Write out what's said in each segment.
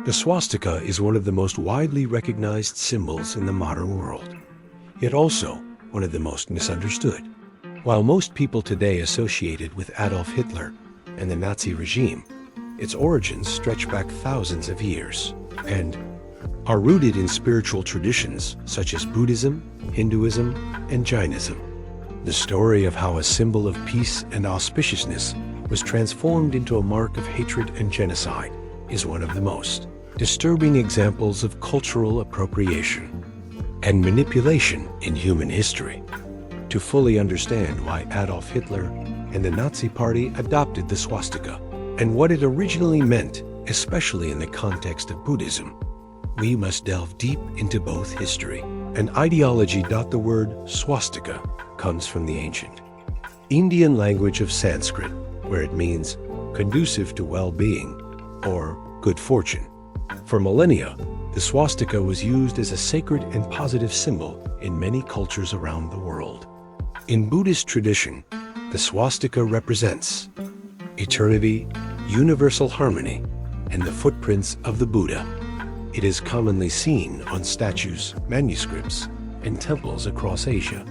The swastika is one of the most widely recognized symbols in the modern world, yet also one of the most misunderstood. While most people today associate it with Adolf Hitler and the Nazi regime, its origins stretch back thousands of years and are rooted in spiritual traditions such as Buddhism, Hinduism, and Jainism. The story of how a symbol of peace and auspiciousness was transformed into a mark of hatred and genocide is one of the most disturbing examples of cultural appropriation and manipulation in human history. To fully understand why Adolf Hitler and the Nazi Party adopted the swastika and what it originally meant, especially in the context of Buddhism, we must delve deep into both history and ideology. The word swastika comes from the ancient Indian language of Sanskrit, where it means conducive to well-being or good fortune. For millennia, the swastika was used as a sacred and positive symbol in many cultures around the world. In Buddhist tradition, the swastika represents eternity, universal harmony, and the footprints of the Buddha. It is commonly seen on statues, manuscripts, and temples across Asia.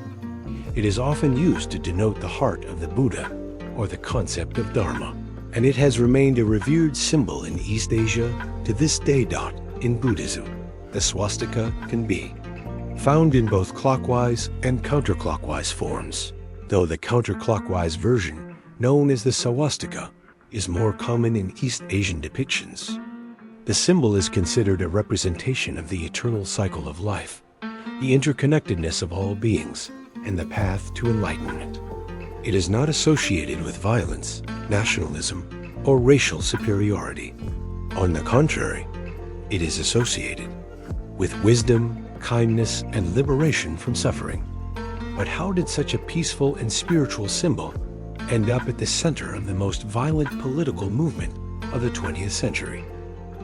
It is often used to denote the heart of the Buddha or the concept of Dharma, and it has remained a revered symbol in East Asia to this day. In Buddhism, the swastika can be found in both clockwise and counterclockwise forms, though the counterclockwise version, known as the swastika, is more common in East Asian depictions. The symbol is considered a representation of the eternal cycle of life, the interconnectedness of all beings, and the path to enlightenment. It is not associated with violence, nationalism, or racial superiority. On the contrary, it is associated with wisdom, kindness, and liberation from suffering. But how did such a peaceful and spiritual symbol end up at the center of the most violent political movement of the 20th century?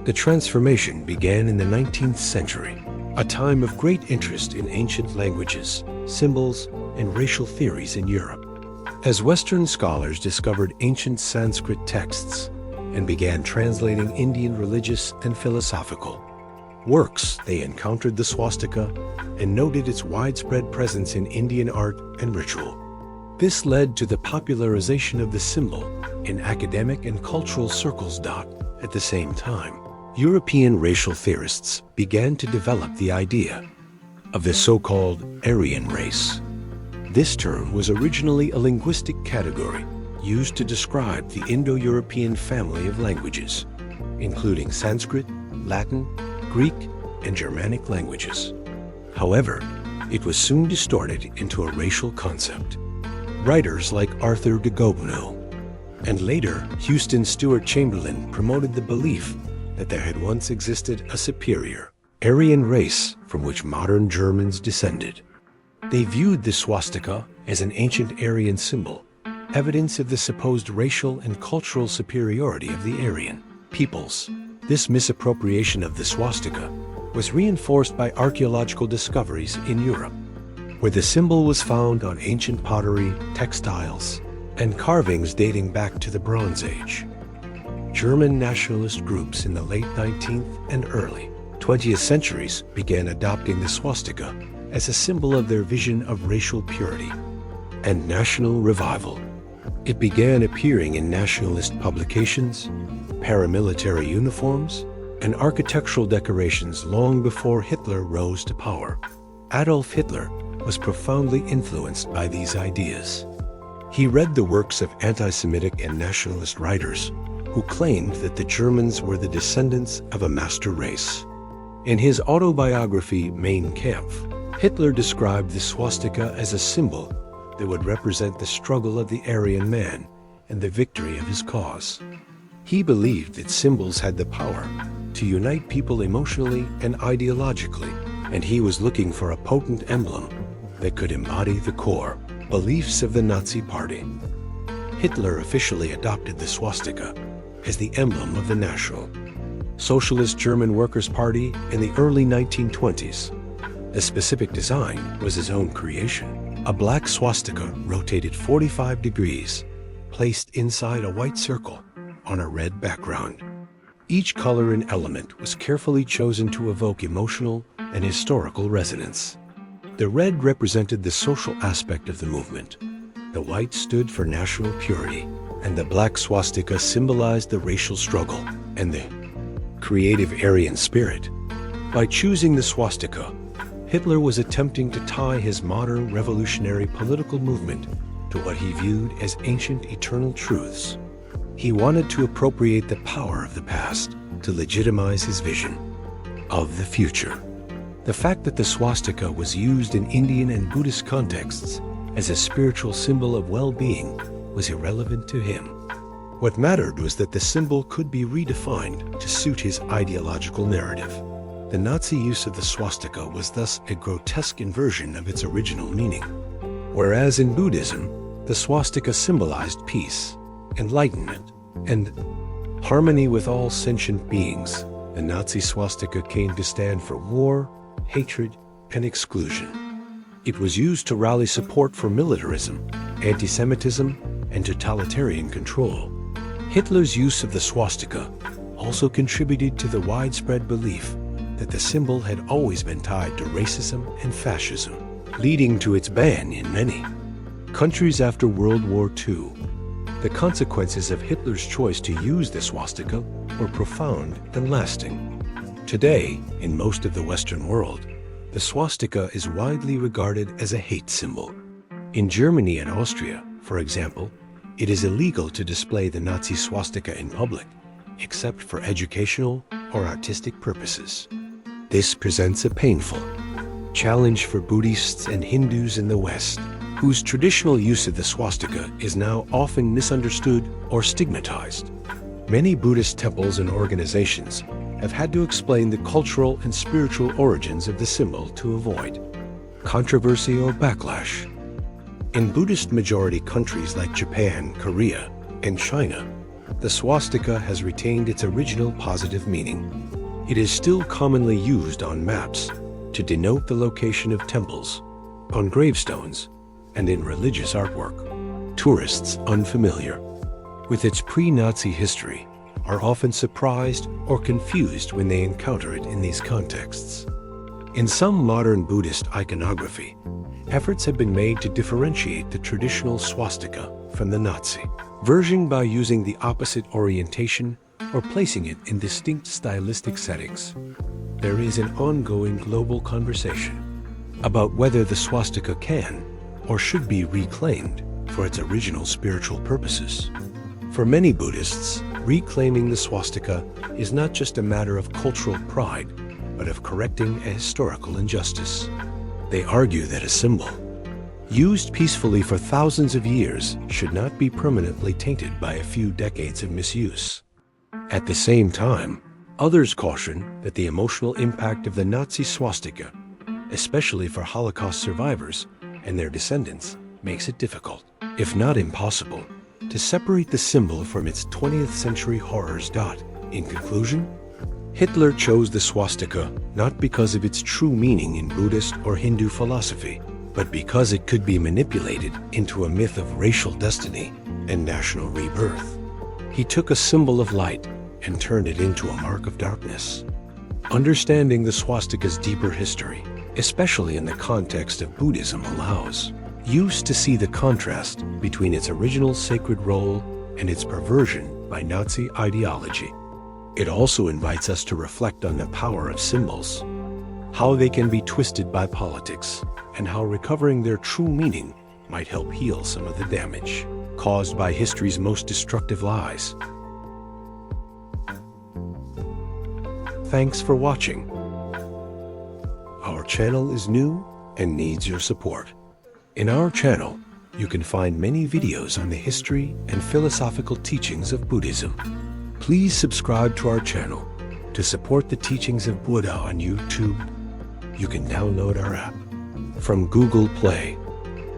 The transformation began in the 19th century, a time of great interest in ancient languages, symbols, and racial theories in Europe. As Western scholars discovered ancient Sanskrit texts and began translating Indian religious and philosophical works, they encountered the swastika and noted its widespread presence in Indian art and ritual. This led to the popularization of the symbol in academic and cultural circles. At the same time, European racial theorists began to develop the idea of the so-called Aryan race. This term was originally a linguistic category used to describe the Indo-European family of languages, including Sanskrit, Latin, Greek, and Germanic languages. However, it was soon distorted into a racial concept. Writers like Arthur de Gobineau and later Houston Stewart Chamberlain promoted the belief that there had once existed a superior Aryan race from which modern Germans descended. They viewed the swastika as an ancient Aryan symbol, evidence of the supposed racial and cultural superiority of the Aryan peoples. This misappropriation of the swastika was reinforced by archaeological discoveries in Europe, where the symbol was found on ancient pottery, textiles, and carvings dating back to the Bronze Age. German nationalist groups in the late 19th and early 20th centuries began adopting the swastika as a symbol of their vision of racial purity and national revival. It began appearing in nationalist publications, paramilitary uniforms, and architectural decorations long before Hitler rose to power. Adolf Hitler was profoundly influenced by these ideas. He read the works of anti-Semitic and nationalist writers who claimed that the Germans were the descendants of a master race. In his autobiography, Mein Kampf, Hitler described the swastika as a symbol that would represent the struggle of the Aryan man and the victory of his cause. He believed that symbols had the power to unite people emotionally and ideologically, and he was looking for a potent emblem that could embody the core beliefs of the Nazi Party. Hitler officially adopted the swastika as the emblem of the National Socialist German Workers' Party in the early 1920s. The specific design was his own creation. A black swastika rotated 45 degrees, placed inside a white circle on a red background. Each color and element was carefully chosen to evoke emotional and historical resonance. The red represented the social aspect of the movement. The white stood for national purity, and the black swastika symbolized the racial struggle and the creative Aryan spirit. By choosing the swastika, Hitler was attempting to tie his modern revolutionary political movement to what he viewed as ancient eternal truths. He wanted to appropriate the power of the past to legitimize his vision of the future. The fact that the swastika was used in Indian and Buddhist contexts as a spiritual symbol of well-being was irrelevant to him. What mattered was that the symbol could be redefined to suit his ideological narrative. The Nazi use of the swastika was thus a grotesque inversion of its original meaning. Whereas in Buddhism, the swastika symbolized peace, enlightenment, and harmony with all sentient beings, the Nazi swastika came to stand for war, hatred, and exclusion. It was used to rally support for militarism, anti-Semitism, and totalitarian control. Hitler's use of the swastika also contributed to the widespread belief that the symbol had always been tied to racism and fascism, leading to its ban in many countries after World War II. The consequences of Hitler's choice to use the swastika were profound and lasting. Today, in most of the Western world, the swastika is widely regarded as a hate symbol. In Germany and Austria, for example, it is illegal to display the Nazi swastika in public, except for educational or artistic purposes. This presents a painful challenge for Buddhists and Hindus in the West, whose traditional use of the swastika is now often misunderstood or stigmatized. Many Buddhist temples and organizations have had to explain the cultural and spiritual origins of the symbol to avoid controversy or backlash. In Buddhist-majority countries like Japan, Korea, and China, the swastika has retained its original positive meaning. It is still commonly used on maps to denote the location of temples, on gravestones, and in religious artwork. Tourists unfamiliar with its pre-Nazi history are often surprised or confused when they encounter it in these contexts. In some modern Buddhist iconography, efforts have been made to differentiate the traditional swastika from the Nazi version by using the opposite orientation or placing it in distinct stylistic settings. There is an ongoing global conversation about whether the swastika can or should be reclaimed for its original spiritual purposes. For many Buddhists, reclaiming the swastika is not just a matter of cultural pride, but of correcting a historical injustice. They argue that a symbol used peacefully for thousands of years should not be permanently tainted by a few decades of misuse. At the same time, others caution that the emotional impact of the Nazi swastika, especially for Holocaust survivors and their descendants, makes it difficult, if not impossible, to separate the symbol from its 20th century horrors. In conclusion, Hitler chose the swastika not because of its true meaning in Buddhist or Hindu philosophy, but because it could be manipulated into a myth of racial destiny and national rebirth. He took a symbol of light and turned it into a mark of darkness. Understanding the swastika's deeper history, especially in the context of Buddhism, allows use to see the contrast between its original sacred role and its perversion by Nazi ideology. It also invites us to reflect on the power of symbols, how they can be twisted by politics, and how recovering their true meaning might help heal some of the damage caused by history's most destructive lies. Thanks for watching. Our channel is new and needs your support. In our channel, you can find many videos on the history and philosophical teachings of Buddhism. Please subscribe to our channel to support the teachings of Buddha on YouTube. You can download our app from Google Play.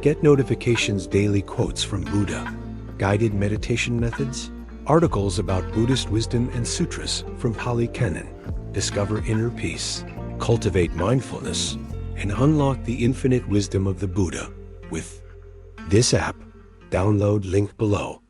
Get notifications, daily quotes from Buddha, guided meditation methods, articles about Buddhist wisdom and sutras from Pali Canon. Discover inner peace, cultivate mindfulness, and unlock the infinite wisdom of the Buddha with this app. Download link below.